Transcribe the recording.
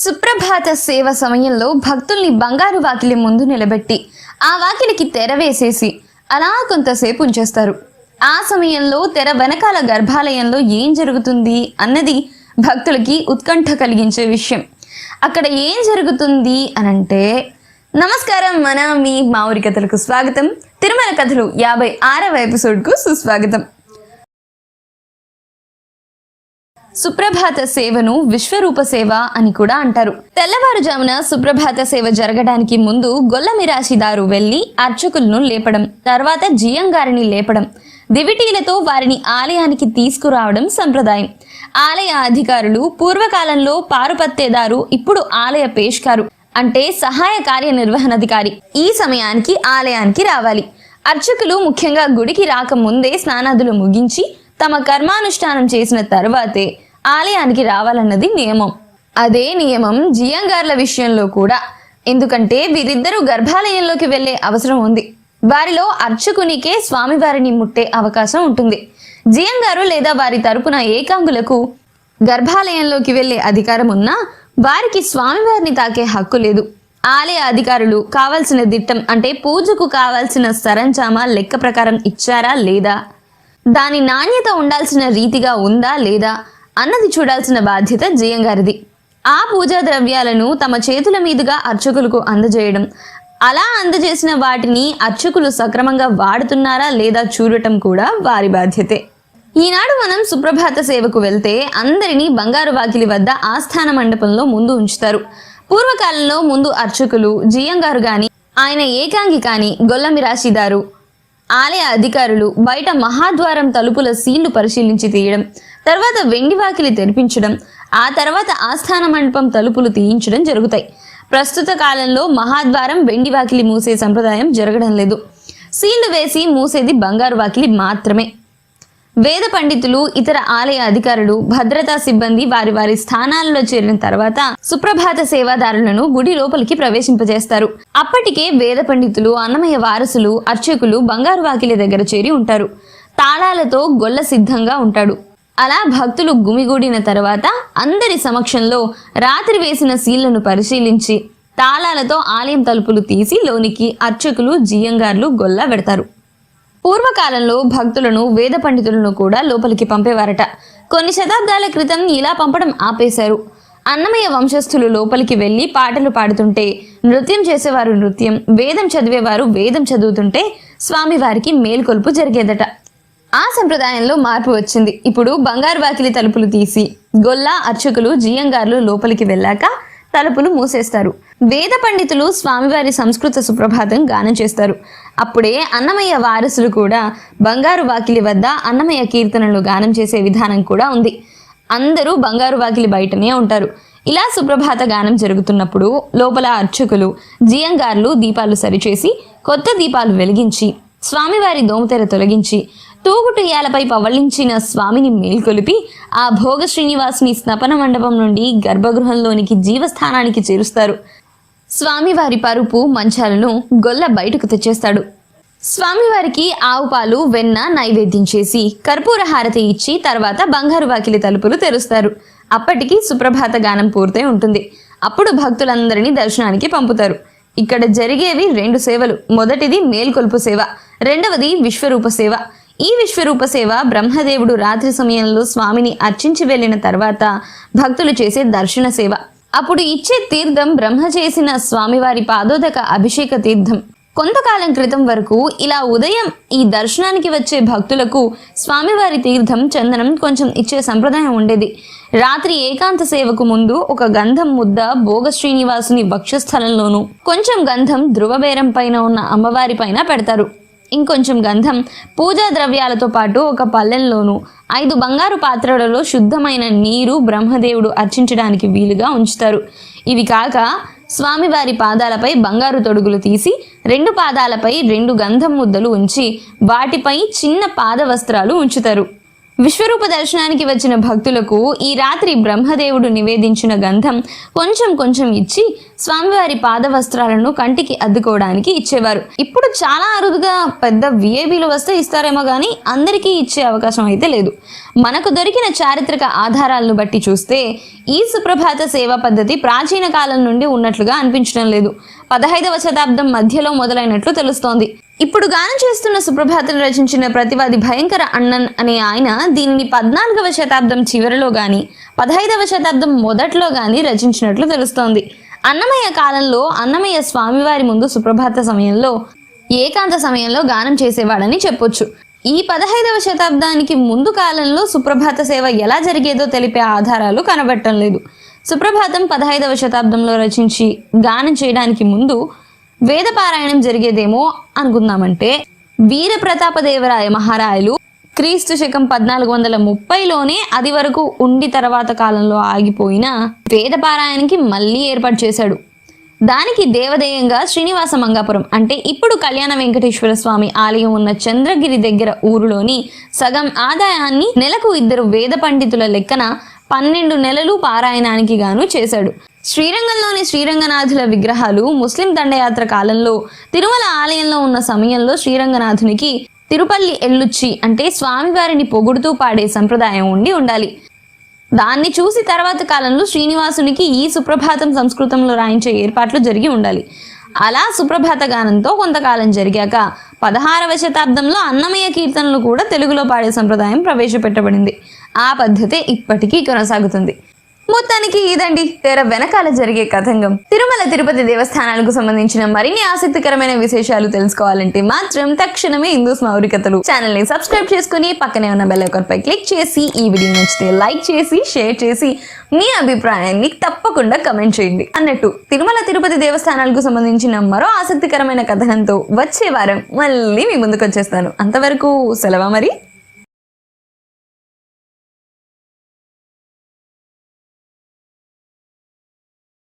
సుప్రభాత సేవ సమయంలో భక్తుల్ని బంగారు వాకిలి ముందు నిలబెట్టి ఆ వాకిలికి తెర వేసేసి అలా కొంతసేపు ఉంచేస్తారు. ఆ సమయంలో తెర వెనకాల గర్భాలయంలో ఏం జరుగుతుంది అన్నది భక్తులకి ఉత్కంఠ కలిగించే విషయం. అక్కడ ఏం జరుగుతుంది అనంటే, నమస్కారం, మీ మాఊరి కథలకు స్వాగతం. తిరుమల కథలు 56వ ఎపిసోడ్కు సుస్వాగతం. సుప్రభాత సేవను విశ్వరూప సేవ అని కూడా అంటారు. తెల్లవారుజామున సుప్రభాత సేవ జరగడానికి ముందు గొల్లమిరాశిదారు వెళ్లి అర్చకులను లేపడం, తర్వాత జియంగారిని లేపడం, దివిటీలతో వారిని ఆలయానికి తీసుకురావడం సంప్రదాయం. ఆలయ అధికారులు పూర్వకాలంలో పారుపత్తేదారు, ఇప్పుడు ఆలయ పేష్కారు అంటే సహాయ కార్యనిర్వహణాధికారి ఈ సమయానికి ఆలయానికి రావాలి. అర్చకులు ముఖ్యంగా గుడికి రాకముందే స్నానాదులు ముగించి తమ కర్మానుష్ఠానం చేసిన తర్వాతే ఆలయానికి రావాలన్నది నియమం. అదే నియమం జియంగార్ల విషయంలో కూడా. ఎందుకంటే వీరిద్దరూ గర్భాలయంలోకి వెళ్లే అవసరం ఉంది. వారిలో అర్చకునికే స్వామివారిని ముట్టే అవకాశం ఉంటుంది. జియంగారు లేదా వారి తరపున ఏకాంగులకు గర్భాలయంలోకి వెళ్లే అధికారం ఉన్నా వారికి స్వామివారిని తాకే హక్కు లేదు. ఆలయ అధికారులు కావాల్సిన దిట్టం అంటే పూజకు కావాల్సిన సరంజామా లెక్క ప్రకారం ఇచ్చారా లేదా, దాని నాణ్యత ఉండాల్సిన రీతిగా ఉందా లేదా అన్నది చూడాల్సిన బాధ్యత జియంగారిది. ఆ పూజా ద్రవ్యాలను తమ చేతుల మీదుగా అర్చకులకు అందజేయడం, అలా అందజేసిన వాటిని అర్చకులు సక్రమంగా వాడుతున్నారా లేదా చూడటం కూడా వారి బాధ్యతే. ఈనాడు మనం సుప్రభాత సేవకు వెళ్తే అందరినీ బంగారు వాకిలి వద్ద ఆస్థాన మండపంలో ముందు ఉంచుతారు. పూర్వకాలంలో ముందు అర్చకులు, జియంగారు గాని, ఆయన ఏకాంగి కాని, గొల్లమిరాశిదారు, ఆలయ అధికారులు బయట మహాద్వారం తలుపుల సీళ్లు పరిశీలించి తీయడం, తర్వాత వెండి వాకిలి తెరిపించడం, ఆ తర్వాత ఆస్థాన మండపం తలుపులు తీయించడం జరుగుతాయి. ప్రస్తుత కాలంలో మహాద్వారం వెండి వాకిలి మూసే సంప్రదాయం జరగడం లేదు. సీళ్లు వేసి మూసేది బంగారు వాకిలి మాత్రమే. వేద పండితులు, ఇతర ఆలయ అధికారులు, భద్రతా సిబ్బంది వారి వారి స్థానాలలో చేరిన తర్వాత సుప్రభాత సేవాదారులను గుడి లోపలికి ప్రవేశింపజేస్తారు. అప్పటికే వేద పండితులు, అన్నమయ్య వారసులు, అర్చకులు బంగారు వాకిలి దగ్గర చేరి ఉంటారు. తాళాలతో గొల్ల సిద్ధంగా ఉంటాడు. అలా భక్తులు గుమిగూడిన తర్వాత అందరి సమక్షంలో రాత్రి వేసిన సీళ్లను పరిశీలించి తాళాలతో ఆలయం తలుపులు తీసి లోనికి అర్చకులు, జియంగార్లు గొల్ల పెడతారు. పూర్వకాలంలో భక్తులను, వేద పండితులను కూడా లోపలికి పంపేవారట. కొన్ని శతాబ్దాల క్రితం ఇలా పంపడం ఆపేశారు. అన్నమయ్య వంశస్థులు లోపలికి వెళ్లి పాటలు పాడుతుంటే, నృత్యం చేసేవారు నృత్యం, వేదం చదివేవారు వేదం చదువుతుంటే స్వామివారికి మేల్కొల్పు జరిగేదట. ఆ సంప్రదాయంలో మార్పు వచ్చింది. ఇప్పుడు బంగారు వాకిలి తలుపులు తీసి గొల్ల, అర్చకులు, జియంగార్లు లోపలికి వెళ్ళాక తలుపులు మూసేస్తారు. వేద పండితులు స్వామివారి సంస్కృత సుప్రభాతం గానం చేస్తారు. అప్పుడే అన్నమయ్య వారసులు కూడా బంగారు వాకిలి వద్ద అన్నమయ్య కీర్తనలు గానం చేసే విధానం కూడా ఉంది. అందరూ బంగారు వాకిలి బయటనే ఉంటారు. ఇలా సుప్రభాత గానం జరుగుతున్నప్పుడు లోపల అర్చకులు, జియంగార్లు దీపాలు సరిచేసి కొత్త దీపాలు వెలిగించి స్వామివారి దోమతెర తొలగించి తూగుటుయ్యాలపై పవళించిన స్వామిని మేల్కొలిపి ఆ భోగ శ్రీనివాసుని స్నపన మండపం నుండి గర్భగృహంలోనికి జీవస్థానానికి చేరుస్తారు. స్వామివారి పరుపు, మంచాలను గొల్ల బయటకు తెచ్చేస్తాడు. స్వామివారికి ఆవు పాలు, వెన్న నైవేద్యం చేసి కర్పూర హారతి ఇచ్చి తర్వాత బంగారు వాకిలి తలుపులు తెరుస్తారు. అప్పటికి సుప్రభాత గానం పూర్తయి ఉంటుంది. అప్పుడు భక్తులందరినీ దర్శనానికి పంపుతారు. ఇక్కడ జరిగేవి 2 సేవలు. మొదటిది మేల్కొల్పు సేవ, రెండవది విశ్వరూప సేవ. ఈ విశ్వరూప సేవ బ్రహ్మదేవుడు రాత్రి సమయంలో స్వామిని అర్చించి వెళ్లిన తర్వాత భక్తులు చేసే దర్శన సేవ. అప్పుడు ఇచ్చే తీర్థం బ్రహ్మ చేసిన స్వామివారి పాదోదక అభిషేక తీర్థం. కొంతకాలం క్రితం వరకు ఇలా ఉదయం ఈ దర్శనానికి వచ్చే భక్తులకు స్వామివారి తీర్థం, చందనం కొంచెం ఇచ్చే సంప్రదాయం ఉండేది. రాత్రి ఏకాంత సేవకు ముందు ఒక గంధం ముద్ద భోగ శ్రీనివాసుని వక్షస్థలంలోనూ, కొంచెం గంధం ధ్రువబేరం పైన ఉన్న అమ్మవారి పైన పెడతారు. ఇంకొంచెం గంధం పూజా ద్రవ్యాలతో పాటు ఒక పల్లెంలోనూ 5 బంగారు పాత్రలలో శుద్ధమైన నీరు బ్రహ్మదేవుడు అర్చించడానికి వీలుగా ఉంచుతారు. ఇవి కాక స్వామివారి పాదాలపై బంగారు తొడుగులు తీసి 2 పాదాలపై 2 గంధం ముద్దలు ఉంచి వాటిపై చిన్న పాద వస్త్రాలు ఉంచుతారు. విశ్వరూప దర్శనానికి వచ్చిన భక్తులకు ఈ రాత్రి బ్రహ్మదేవుడు నివేదించిన గంధం కొంచెం కొంచెం ఇచ్చి స్వామివారి పాద వస్త్రాలను కంటికి అద్దుకోవడానికి ఇచ్చేవారు. ఇప్పుడు చాలా అరుదుగా పెద్ద విఐపీలు వస్తే ఇస్తారేమో కానీ అందరికీ ఇచ్చే అవకాశం అయితే లేదు. మనకు దొరికిన చారిత్రక ఆధారాలను బట్టి చూస్తే ఈ సుప్రభాత సేవా పద్ధతి ప్రాచీన కాలం నుండి ఉన్నట్లుగా అనిపించడం లేదు. 15వ శతాబ్దం మధ్యలో మొదలైనట్లు తెలుస్తోంది. ఇప్పుడు గానం చేస్తున్న సుప్రభాతం రచించిన ప్రతివాది భయంకర అన్నన్ అనే ఆయన దీనిని 14వ శతాబ్దం చివరిలో గాని 15వ శతాబ్దం మొదట్లో గాని రచించినట్లు తెలుస్తోంది. అన్నమయ్య కాలంలో అన్నమయ్య స్వామివారి ముందు సుప్రభాత సమయంలో ఏకాంత సమయంలో గానం చేసేవాడని చెప్పొచ్చు. ఈ 15వ శతాబ్దానికి ముందు కాలంలో సుప్రభాత సేవ ఎలా జరిగేదో తెలిపే ఆధారాలు కనబడటం లేదు. సుప్రభాతం 15వ శతాబ్దంలో రచించి గానం చేయడానికి ముందు వేదపారాయణం జరిగేదేమో అనుకుందామంటే వీరప్రతాపదేవరాయ మహారాయలు క్రీస్తు శకం 1430లోనే అది వరకు ఉండి తర్వాత కాలంలో ఆగిపోయిన వేదపారాయణకి మళ్ళీ ఏర్పాటు చేశాడు. దానికి దేవదేయంగా శ్రీనివాస మంగాపురం అంటే ఇప్పుడు కళ్యాణ వెంకటేశ్వర స్వామి ఆలయం ఉన్న చంద్రగిరి దగ్గర ఊరులోని సగం ఆదాయాన్ని నెలకు 2 వేద పండితుల లెక్కన 12 నెలలు పారాయణానికి గాను చేశాడు. శ్రీరంగంలోని శ్రీరంగనాథుల విగ్రహాలు ముస్లిం దండయాత్ర కాలంలో తిరుమల ఆలయంలో ఉన్న సమయంలో శ్రీరంగనాథునికి తిరుపల్లి ఎల్లుచ్చి అంటే స్వామివారిని పొగుడుతూ పాడే సంప్రదాయం ఉండాలి. దాన్ని చూసి తర్వాత కాలంలో శ్రీనివాసునికి ఈ సుప్రభాతం సంస్కృతంలో రాయించే ఏర్పాట్లు జరిగి ఉండాలి. అలా సుప్రభాత గానంతో కొంతకాలం జరిగాక 16వ శతాబ్దంలో అన్నమయ్య కీర్తనలు కూడా తెలుగులో పాడే సంప్రదాయం ప్రవేశపెట్టబడింది. ఆ పద్ధతే ఇప్పటికీ కొనసాగుతుంది. మొత్తానికి ఇదండి తెర వెనకాల జరిగే కథంగం. తిరుమల తిరుపతి దేవస్థానాలకు సంబంధించిన మరిన్ని ఆసక్తికరమైన విశేషాలు తెలుసుకోవాలంటే మాత్రం తక్షణమే హిందూ స్మౌరికథలు ఛానల్ ని సబ్స్క్రైబ్ చేసుకుని పక్కనే ఉన్న బెల్ ఐకాన్ పై క్లిక్ చేసి ఈ వీడియో నచ్చితే లైక్ చేసి షేర్ చేసి మీ అభిప్రాయాన్ని తప్పకుండా కమెంట్ చేయండి. అన్నట్టు తిరుమల తిరుపతి దేవస్థానాలకు సంబంధించిన మరో ఆసక్తికరమైన కథనంతో వచ్చే వారం మళ్ళీ మీ ముందుకు వచ్చేస్తాను. అంతవరకు సెలవు మరి.